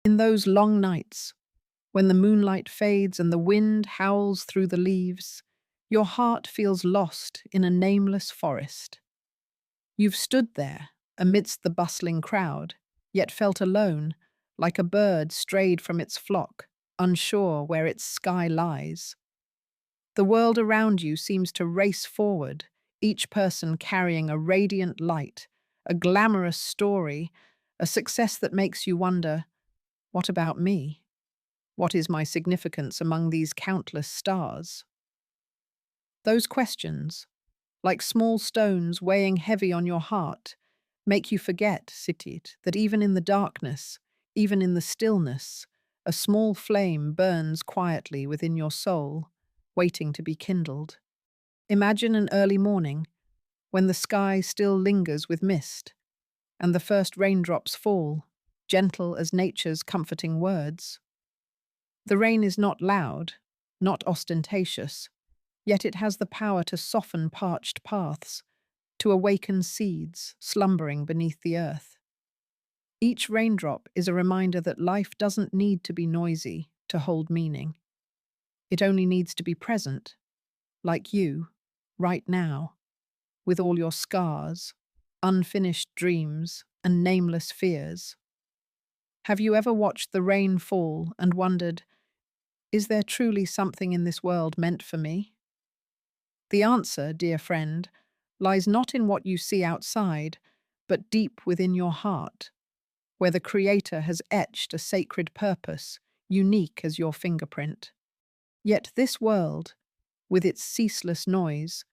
In those long nights, when the moonlight fades and the wind howls through the leaves, your heart feels lost in a nameless forest. You've stood there, amidst the bustling crowd, yet felt alone, like a bird strayed from its flock, unsure where its sky lies. The world around you seems to race forward, each person carrying a radiant light, a glamorous story, a success that makes you wonder, what about me? What is my significance among these countless stars? Those questions, like small stones weighing heavy on your heart, make you forget, Sitit, that even in the darkness, even in the stillness, a small flame burns quietly within your soul, waiting to be kindled. Imagine an early morning, when the sky still lingers with mist, and the first raindrops fall, gentle as nature's comforting words. The rain is not loud, not ostentatious, yet it has the power to soften parched paths, to awaken seeds slumbering beneath the earth. Each raindrop is a reminder that life doesn't need to be noisy to hold meaning. It only needs to be present, like you, right now, with all your scars, unfinished dreams, and nameless fears. Have you ever watched the rain fall and wondered, is there truly something in this world meant for me? The answer, dear friend, lies not in what you see outside, but deep within your heart, where the Creator has etched a sacred purpose, unique as your fingerprint. Yet this world, with its ceaseless noise,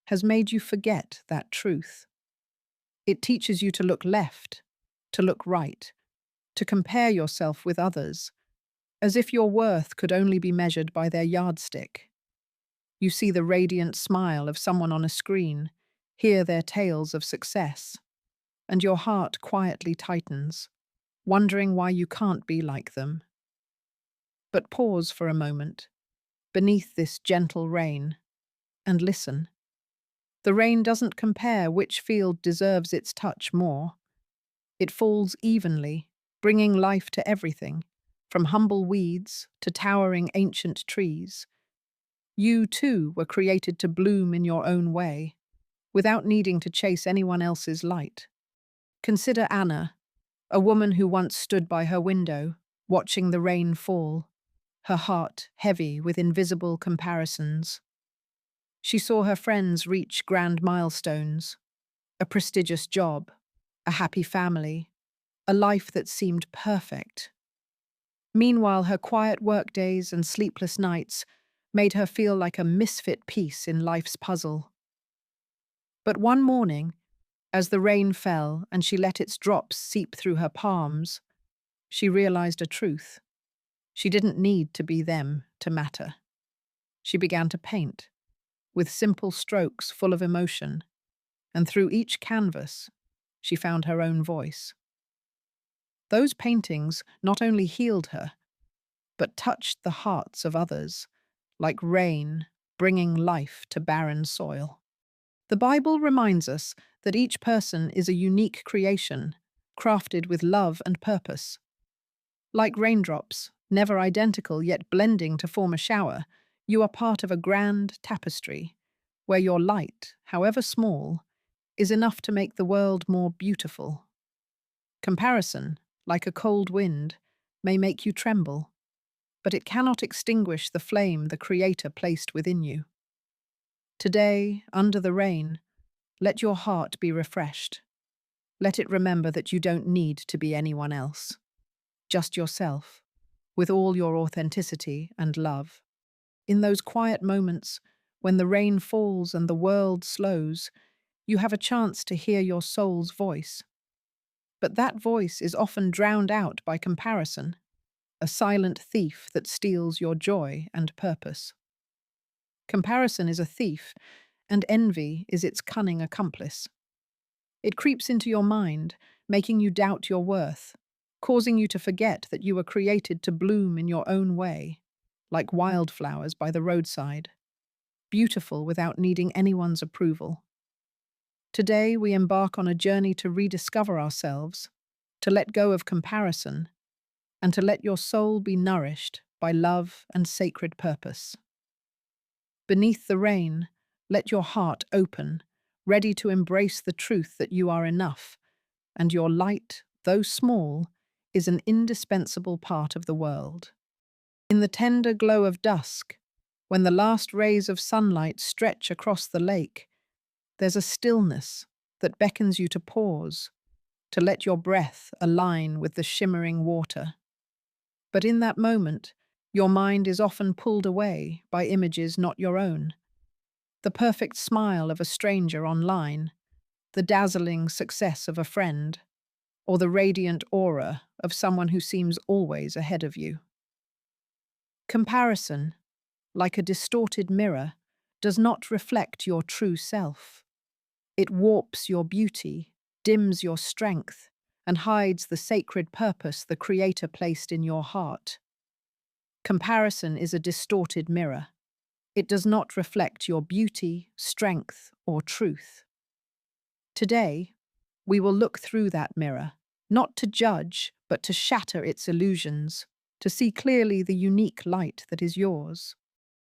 has made you forget that truth. It teaches you to look left, to look right, to compare yourself with others, as if your worth could only be measured by their yardstick. You see the radiant smile of someone on a screen, hear their tales of success, and your heart quietly tightens, wondering why you can't be like them. But pause for a moment, beneath this gentle rain, and listen. The rain doesn't compare which field deserves its touch more. It falls evenly, bringing life to everything, from humble weeds to towering ancient trees. You, too, were created to bloom in your own way, without needing to chase anyone else's light. Consider Anna, a woman who once stood by her window, watching the rain fall, her heart heavy with invisible comparisons. She saw her friends reach grand milestones, a prestigious job, a happy family, a life that seemed perfect. Meanwhile, her quiet workdays and sleepless nights made her feel like a misfit piece in life's puzzle. But one morning, as the rain fell and she let its drops seep through her palms, she realized a truth. She didn't need to be them to matter. She began to paint, with simple strokes full of emotion, and through each canvas, she found her own voice. Those paintings not only healed her, but touched the hearts of others, like rain bringing life to barren soil. The Bible reminds us that each person is a unique creation, crafted with love and purpose. Like raindrops, never identical yet blending to form a shower, you are part of a grand tapestry, where your light, however small, is enough to make the world more beautiful. Comparison, like a cold wind, may make you tremble, but it cannot extinguish the flame the Creator placed within you. Today, under the rain, let your heart be refreshed. Let it remember that you don't need to be anyone else, just yourself, with all your authenticity and love. In those quiet moments, when the rain falls and the world slows, you have a chance to hear your soul's voice. But that voice is often drowned out by comparison, a silent thief that steals your joy and purpose. Comparison is a thief, and envy is its cunning accomplice. It creeps into your mind, making you doubt your worth, causing you to forget that you were created to bloom in your own way, like wildflowers by the roadside, beautiful without needing anyone's approval. Today, we embark on a journey to rediscover ourselves, to let go of comparison, and to let your soul be nourished by love and sacred purpose. Beneath the rain, let your heart open, ready to embrace the truth that you are enough, and your light, though small, is an indispensable part of the world. In the tender glow of dusk, when the last rays of sunlight stretch across the lake, there's a stillness that beckons you to pause, to let your breath align with the shimmering water. But in that moment, your mind is often pulled away by images not your own. The perfect smile of a stranger online, the dazzling success of a friend, or the radiant aura of someone who seems always ahead of you. Comparison, like a distorted mirror, does not reflect your true self. It warps your beauty, dims your strength, and hides the sacred purpose the Creator placed in your heart. Comparison is a distorted mirror. It does not reflect your beauty, strength, or truth. Today, we will look through that mirror, not to judge, but to shatter its illusions, to see clearly the unique light that is yours.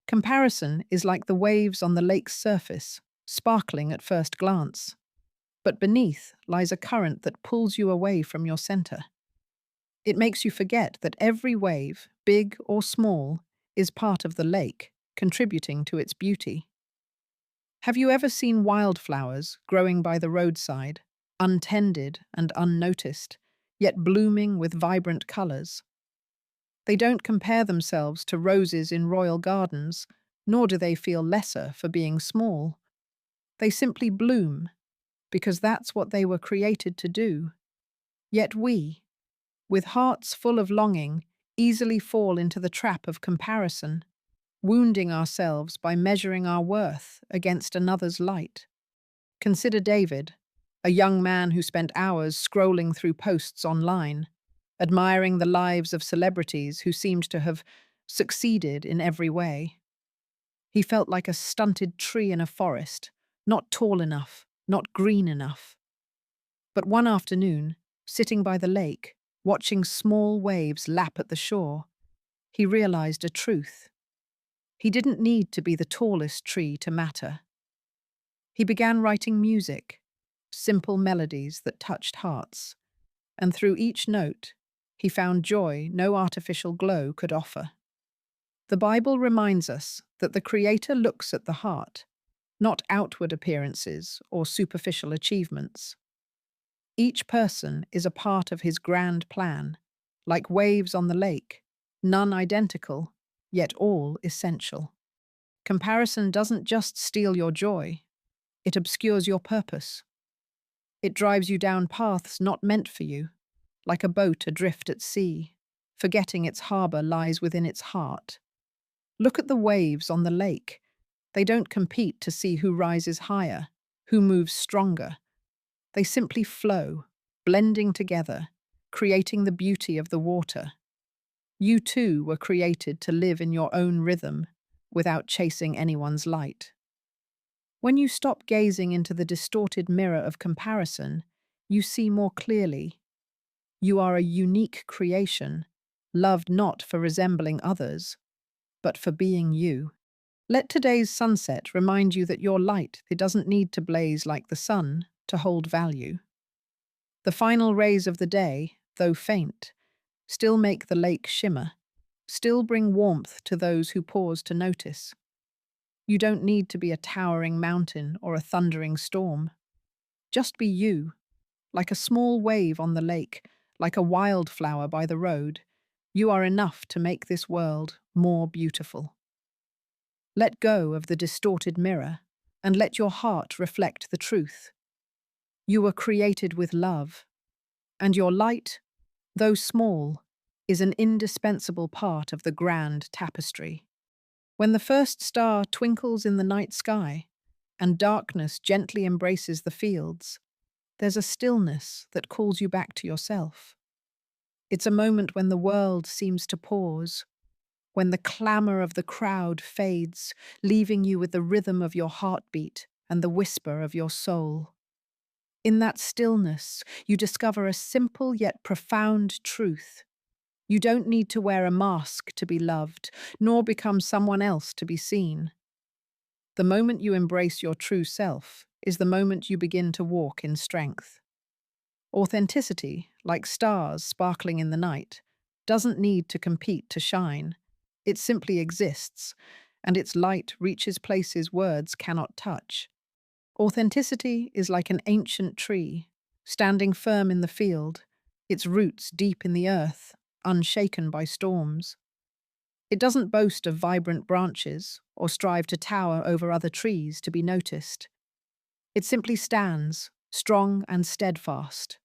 Comparison is like the waves on the lake's surface, sparkling at first glance. But beneath lies a current that pulls you away from your center. It makes you forget that every wave, big or small, is part of the lake, contributing to its beauty. Have you ever seen wildflowers growing by the roadside, untended and unnoticed, yet blooming with vibrant colors? They don't compare themselves to roses in royal gardens, nor do they feel lesser for being small. They simply bloom, because that's what they were created to do. Yet we, with hearts full of longing, easily fall into the trap of comparison, wounding ourselves by measuring our worth against another's light. Consider David, a young man who spent hours scrolling through posts online, admiring the lives of celebrities who seemed to have succeeded in every way. He felt like a stunted tree in a forest, not tall enough, not green enough. But one afternoon, sitting by the lake, watching small waves lap at the shore, he realized a truth. He didn't need to be the tallest tree to matter. He began writing music, simple melodies that touched hearts, and through each note, he found joy no artificial glow could offer. The Bible reminds us that the Creator looks at the heart, not outward appearances or superficial achievements. Each person is a part of his grand plan, like waves on the lake, none identical, yet all essential. Comparison doesn't just steal your joy, it obscures your purpose. It drives you down paths not meant for you, like a boat adrift at sea, forgetting its harbor lies within its heart. Look at the waves on the lake. They don't compete to see who rises higher, who moves stronger. They simply flow, blending together, creating the beauty of the water. You too were created to live in your own rhythm, without chasing anyone's light. When you stop gazing into the distorted mirror of comparison, you see more clearly. You are a unique creation, loved not for resembling others, but for being you. Let today's sunset remind you that your light, it doesn't need to blaze like the sun to hold value. The final rays of the day, though faint, still make the lake shimmer, still bring warmth to those who pause to notice. You don't need to be a towering mountain or a thundering storm. Just be you, like a small wave on the lake, like a wildflower by the road. You are enough to make this world more beautiful. Let go of the distorted mirror and let your heart reflect the truth. You were created with love, and your light, though small, is an indispensable part of the grand tapestry. When the first star twinkles in the night sky and darkness gently embraces the fields, there's a stillness that calls you back to yourself. It's a moment when the world seems to pause, when the clamor of the crowd fades, leaving you with the rhythm of your heartbeat and the whisper of your soul. In that stillness, you discover a simple yet profound truth. You don't need to wear a mask to be loved, nor become someone else to be seen. The moment you embrace your true self is the moment you begin to walk in strength. Authenticity, like stars sparkling in the night, doesn't need to compete to shine. It simply exists, and its light reaches places words cannot touch. Authenticity is like an ancient tree, standing firm in the field, its roots deep in the earth, unshaken by storms. It doesn't boast of vibrant branches or strive to tower over other trees to be noticed. It simply stands, strong and steadfast,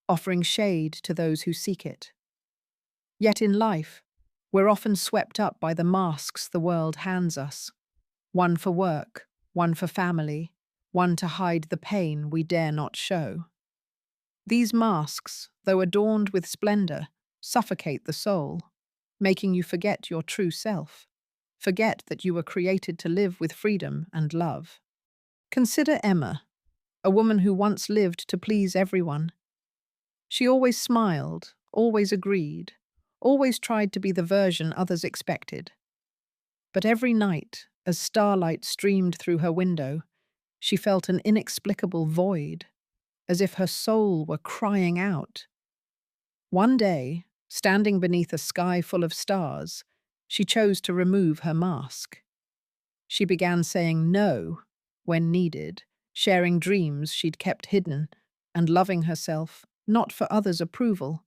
offering shade to those who seek it. Yet in life, we're often swept up by the masks the world hands us. One for work, one for family, one to hide the pain we dare not show. These masks, though adorned with splendor, suffocate the soul, making you forget your true self. Forget that you were created to live with freedom and love. Consider Emma, a woman who once lived to please everyone. She always smiled, always agreed, always tried to be the version others expected. But every night, as starlight streamed through her window, she felt an inexplicable void, as if her soul were crying out. One day, standing beneath a sky full of stars, she chose to remove her mask. She began saying no when needed, sharing dreams she'd kept hidden, and loving herself, not for others' approval,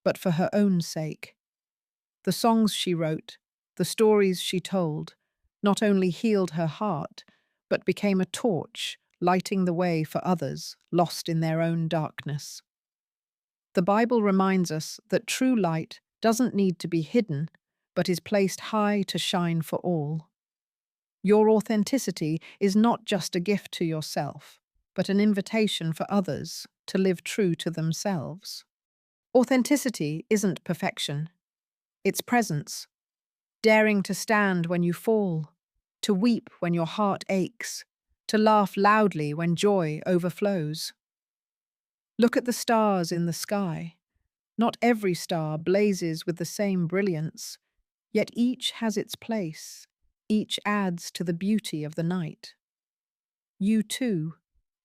but for her own sake. The songs she wrote, the stories she told, not only healed her heart, but became a torch, lighting the way for others lost in their own darkness. The Bible reminds us that true light doesn't need to be hidden, but is placed high to shine for all. Your authenticity is not just a gift to yourself, but an invitation for others to live true to themselves. Authenticity isn't perfection, it's presence, daring to stand when you fall, to weep when your heart aches, to laugh loudly when joy overflows. Look at the stars in the sky. Not every star blazes with the same brilliance, yet each has its place, each adds to the beauty of the night. You, too,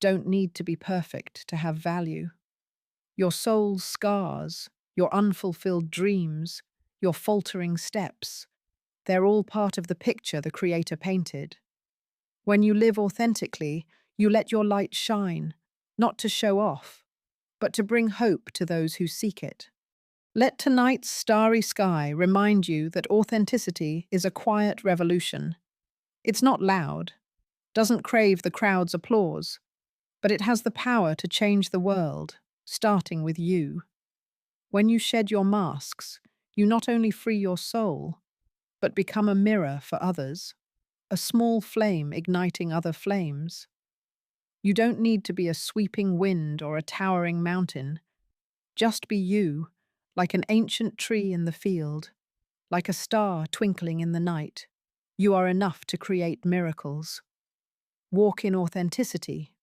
don't need to be perfect to have value. Your soul's scars, your unfulfilled dreams, your faltering steps, they're all part of the picture the Creator painted. When you live authentically, you let your light shine, not to show off, but to bring hope to those who seek it. Let tonight's starry sky remind you that authenticity is a quiet revolution. It's not loud, doesn't crave the crowd's applause, but it has the power to change the world, starting with you. When you shed your masks, you not only free your soul, but become a mirror for others, a small flame igniting other flames. You don't need to be a sweeping wind or a towering mountain. Just be you, like an ancient tree in the field, like a star twinkling in the night. You are enough to create miracles. Walk in authenticity,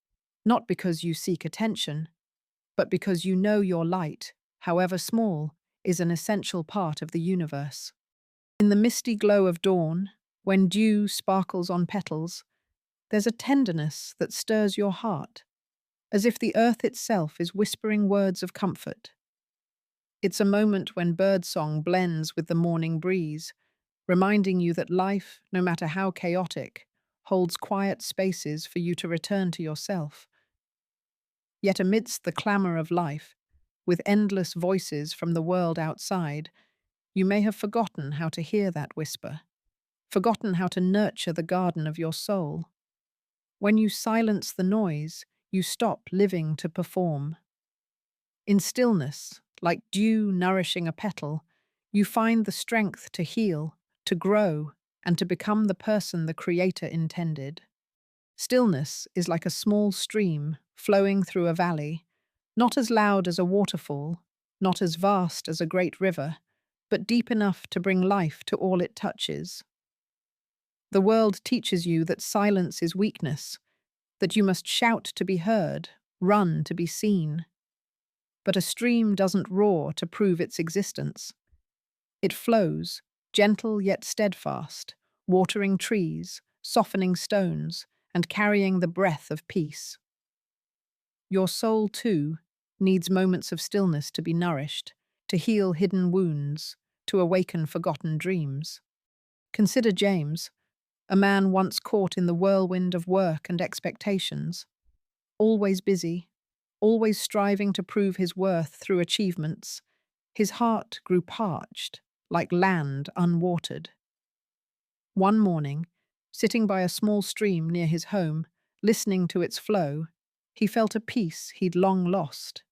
not because you seek attention, but because you know your light, however small, is an essential part of the universe. In the misty glow of dawn, when dew sparkles on petals, there's a tenderness that stirs your heart, as if the earth itself is whispering words of comfort. It's a moment when birdsong blends with the morning breeze, reminding you that life, no matter how chaotic, holds quiet spaces for you to return to yourself. Yet amidst the clamor of life, with endless voices from the world outside, you may have forgotten how to hear that whisper, forgotten how to nurture the garden of your soul. When you silence the noise, you stop living to perform. In stillness, like dew nourishing a petal, you find the strength to heal, to grow, and to become the person the Creator intended. Stillness is like a small stream flowing through a valley, not as loud as a waterfall, not as vast as a great river, but deep enough to bring life to all it touches. The world teaches you that silence is weakness, that you must shout to be heard, run to be seen. But a stream doesn't roar to prove its existence. It flows, gentle yet steadfast, watering trees, softening stones, and carrying the breath of peace. Your soul, too, needs moments of stillness to be nourished, to heal hidden wounds, to awaken forgotten dreams. Consider James, a man once caught in the whirlwind of work and expectations, always busy, always striving to prove his worth through achievements. His heart grew parched, like land unwatered. One morning, sitting by a small stream near his home, listening to its flow, he felt a peace he'd long lost.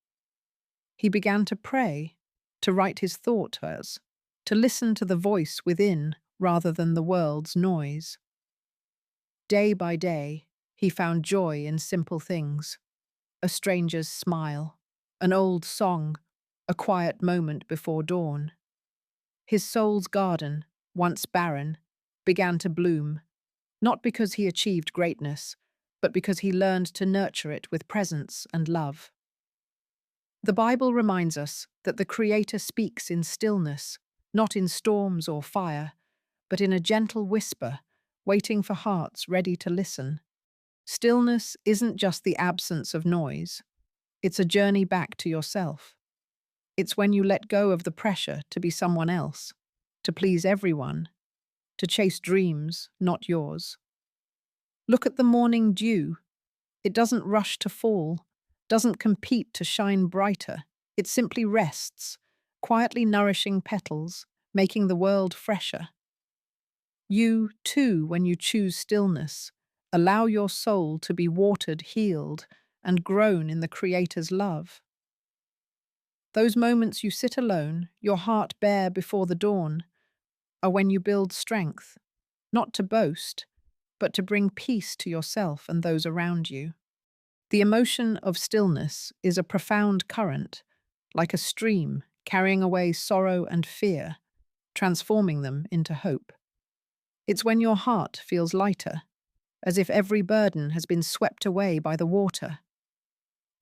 He began to pray, to write his thoughts, to listen to the voice within rather than the world's noise. Day by day, he found joy in simple things: a stranger's smile, an old song, a quiet moment before dawn. His soul's garden, once barren, began to bloom, not because he achieved greatness, but because he learned to nurture it with presence and love. The Bible reminds us that the Creator speaks in stillness, not in storms or fire, but in a gentle whisper, waiting for hearts ready to listen. Stillness isn't just the absence of noise, it's a journey back to yourself. It's when you let go of the pressure to be someone else, to please everyone, to chase dreams not yours. Look at the morning dew. It doesn't rush to fall, doesn't compete to shine brighter. It simply rests, quietly nourishing petals, making the world fresher. You, too, when you choose stillness, allow your soul to be watered, healed, and grown in the Creator's love. Those moments you sit alone, your heart bare before the dawn, are when you build strength, not to boast, but to bring peace to yourself and those around you. The emotion of stillness is a profound current, like a stream carrying away sorrow and fear, transforming them into hope. It's when your heart feels lighter, as if every burden has been swept away by the water.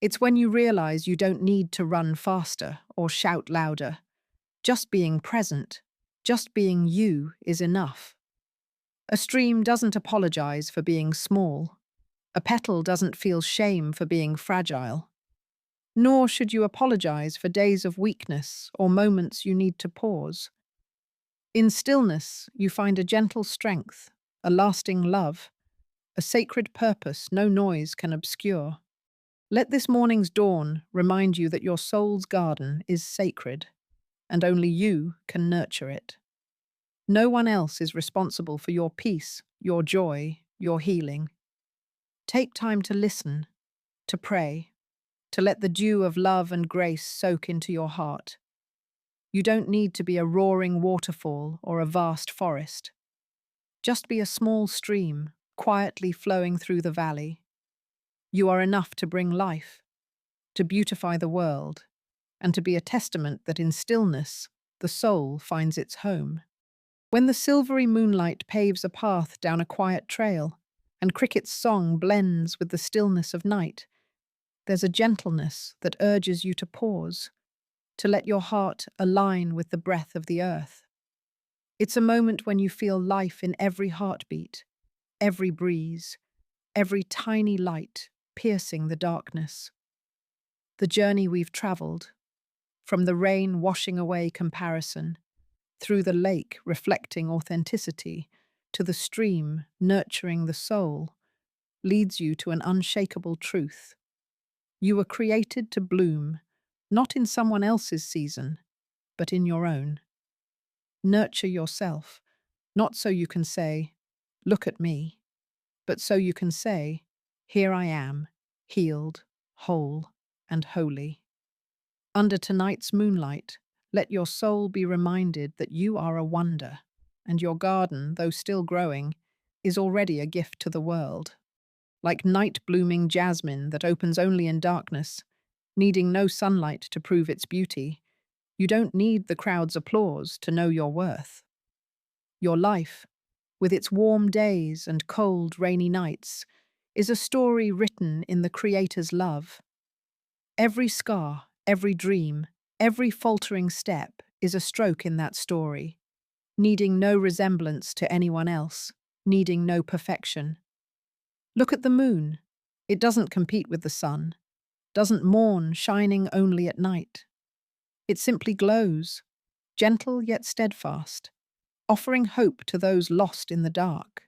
It's when you realize you don't need to run faster or shout louder. Just being present, just being you is enough. A stream doesn't apologize for being small. A petal doesn't feel shame for being fragile. Nor should you apologize for days of weakness or moments you need to pause. In stillness, you find a gentle strength, a lasting love, a sacred purpose no noise can obscure. Let this morning's dawn remind you that your soul's garden is sacred, and only you can nurture it. No one else is responsible for your peace, your joy, your healing. Take time to listen, to pray, to let the dew of love and grace soak into your heart. You don't need to be a roaring waterfall or a vast forest. Just be a small stream, quietly flowing through the valley. You are enough to bring life, to beautify the world, and to be a testament that in stillness, the soul finds its home. When the silvery moonlight paves a path down a quiet trail, and cricket's song blends with the stillness of night, there's a gentleness that urges you to pause, to let your heart align with the breath of the earth. It's a moment when you feel life in every heartbeat, every breeze, every tiny light piercing the darkness. The journey we've traveled, from the rain washing away comparison, through the lake reflecting authenticity, to the stream nurturing the soul, leads you to an unshakable truth. You were created to bloom, not in someone else's season, but in your own. Nurture yourself, not so you can say, "Look at me," but so you can say, "Here I am, healed, whole, and holy." Under tonight's moonlight, let your soul be reminded that you are a wonder, and your garden, though still growing, is already a gift to the world. Like night-blooming jasmine that opens only in darkness, needing no sunlight to prove its beauty, you don't need the crowd's applause to know your worth. Your life, with its warm days and cold, rainy nights, is a story written in the Creator's love. Every scar, every dream, every faltering step is a stroke in that story, needing no resemblance to anyone else, needing no perfection. Look at the moon. It doesn't compete with the sun, doesn't mourn, shining only at night. It simply glows, gentle yet steadfast, offering hope to those lost in the dark.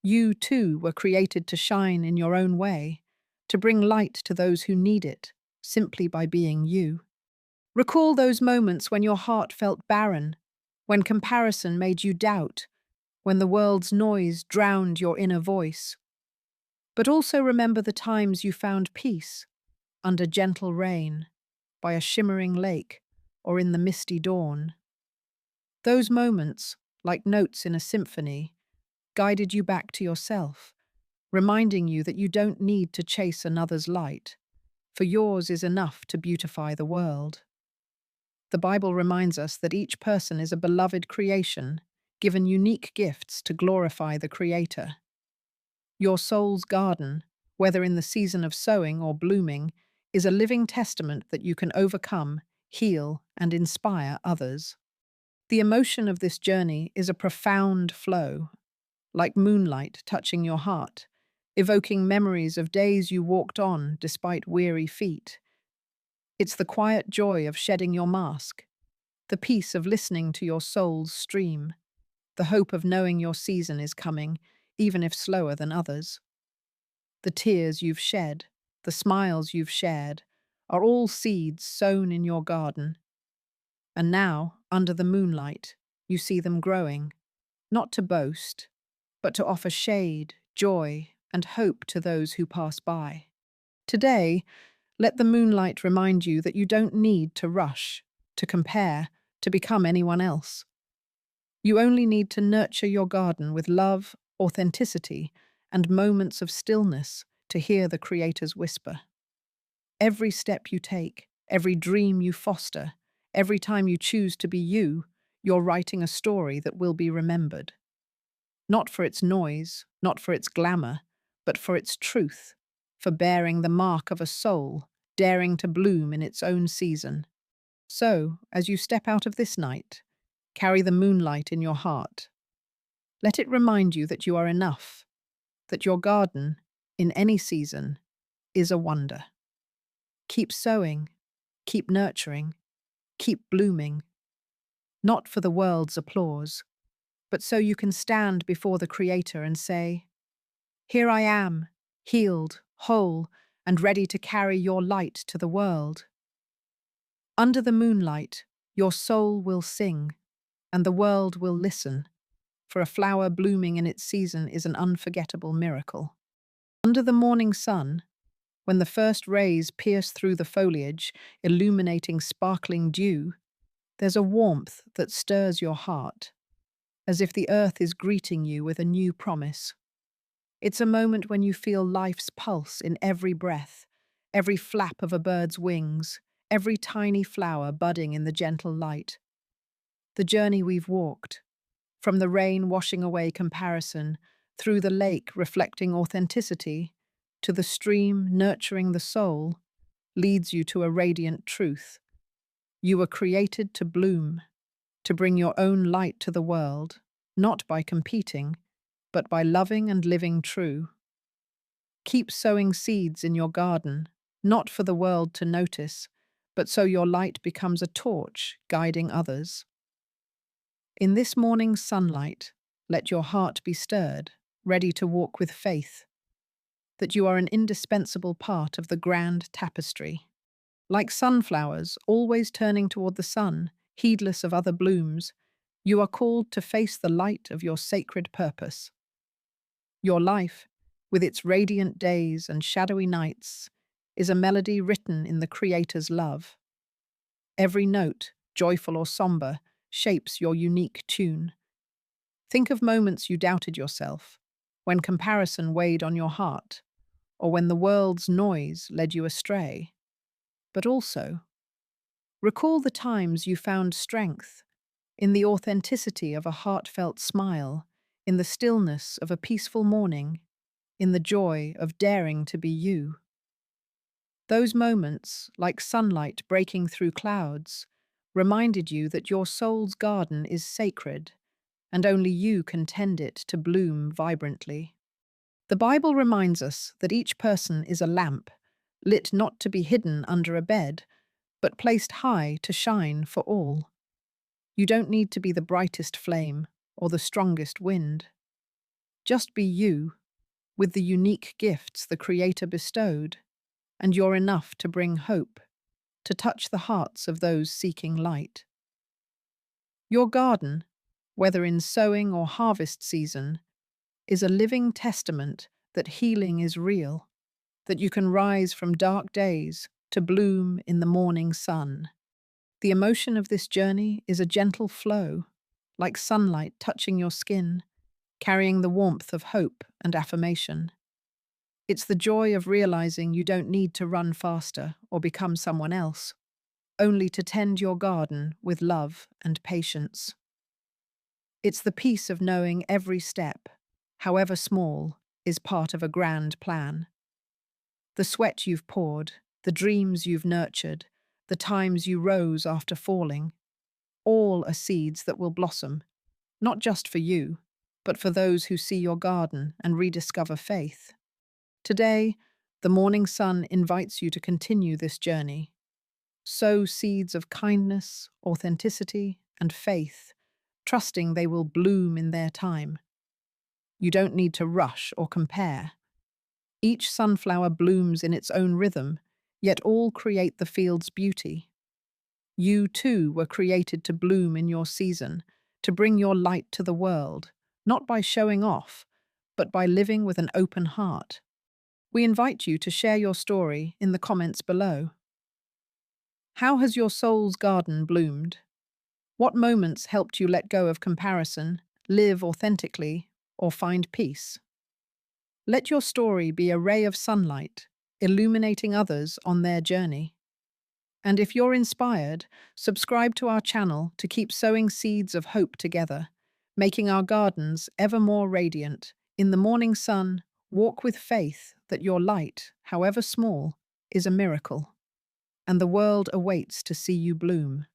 You, too, were created to shine in your own way, to bring light to those who need it, simply by being you. Recall those moments when your heart felt barren, when comparison made you doubt, when the world's noise drowned your inner voice. But also remember the times you found peace, under gentle rain, by a shimmering lake, or in the misty dawn. Those moments, like notes in a symphony, guided you back to yourself, reminding you that you don't need to chase another's light, for yours is enough to beautify the world. The Bible reminds us that each person is a beloved creation, given unique gifts to glorify the Creator. Your soul's garden, whether in the season of sowing or blooming, is a living testament that you can overcome, heal, and inspire others. The emotion of this journey is a profound flow, like moonlight touching your heart, evoking memories of days you walked on despite weary feet. It's the quiet joy of shedding your mask, the peace of listening to your soul's stream, the hope of knowing your season is coming, even if slower than others. The tears you've shed, the smiles you've shared, are all seeds sown in your garden. And now, under the moonlight, you see them growing, not to boast, but to offer shade, joy, and hope to those who pass by. Today, let the moonlight remind you that you don't need to rush, to compare, to become anyone else. You only need to nurture your garden with love, authenticity, and moments of stillness to hear the Creator's whisper. Every step you take, every dream you foster, every time you choose to be you, you're writing a story that will be remembered. Not for its noise, not for its glamour, but for its truth, for bearing the mark of a soul, daring to bloom in its own season. So, as you step out of this night, carry the moonlight in your heart. Let it remind you that you are enough, that your garden, in any season, is a wonder. Keep sowing, keep nurturing, keep blooming, not for the world's applause, but so you can stand before the Creator and say, "Here I am, healed, whole, and ready to carry your light to the world." Under the moonlight, your soul will sing, and the world will listen, for a flower blooming in its season is an unforgettable miracle. Under the morning sun, when the first rays pierce through the foliage, illuminating sparkling dew, there's a warmth that stirs your heart, as if the earth is greeting you with a new promise. It's a moment when you feel life's pulse in every breath, every flap of a bird's wings, every tiny flower budding in the gentle light. The journey we've walked, from the rain washing away comparison, through the lake reflecting authenticity, to the stream nurturing the soul, leads you to a radiant truth. You were created to bloom, to bring your own light to the world, not by competing, but by loving and living true. Keep sowing seeds in your garden, not for the world to notice, but so your light becomes a torch guiding others. In this morning's sunlight, let your heart be stirred, ready to walk with faith, that you are an indispensable part of the grand tapestry. Like sunflowers, always turning toward the sun, heedless of other blooms, you are called to face the light of your sacred purpose. Your life, with its radiant days and shadowy nights, is a melody written in the Creator's love. Every note, joyful or somber, shapes your unique tune. Think of moments you doubted yourself, when comparison weighed on your heart, or when the world's noise led you astray. But also, recall the times you found strength, in the authenticity of a heartfelt smile, in the stillness of a peaceful morning, in the joy of daring to be you. Those moments, like sunlight breaking through clouds, reminded you that your soul's garden is sacred, and only you can tend it to bloom vibrantly. The Bible reminds us that each person is a lamp, lit not to be hidden under a bed, but placed high to shine for all. You don't need to be the brightest flame or the strongest wind. Just be you, with the unique gifts the Creator bestowed, and you're enough to bring hope, to touch the hearts of those seeking light. Your garden, whether in sowing or harvest season, is a living testament that healing is real, that you can rise from dark days to bloom in the morning sun. The emotion of this journey is a gentle flow, like sunlight touching your skin, carrying the warmth of hope and affirmation. It's the joy of realizing you don't need to run faster or become someone else, only to tend your garden with love and patience. It's the peace of knowing every step, however small, is part of a grand plan. The sweat you've poured, the dreams you've nurtured, the times you rose after falling, all are seeds that will blossom, not just for you, but for those who see your garden and rediscover faith. Today, the morning sun invites you to continue this journey. Sow seeds of kindness, authenticity, and faith, trusting they will bloom in their time. You don't need to rush or compare. Each sunflower blooms in its own rhythm, yet all create the field's beauty. You, too, were created to bloom in your season, to bring your light to the world, not by showing off, but by living with an open heart. We invite you to share your story in the comments below. How has your soul's garden bloomed? What moments helped you let go of comparison, live authentically, or find peace? Let your story be a ray of sunlight, illuminating others on their journey. And if you're inspired, subscribe to our channel to keep sowing seeds of hope together, making our gardens ever more radiant. In the morning sun, walk with faith that your light, however small, is a miracle, and the world awaits to see you bloom.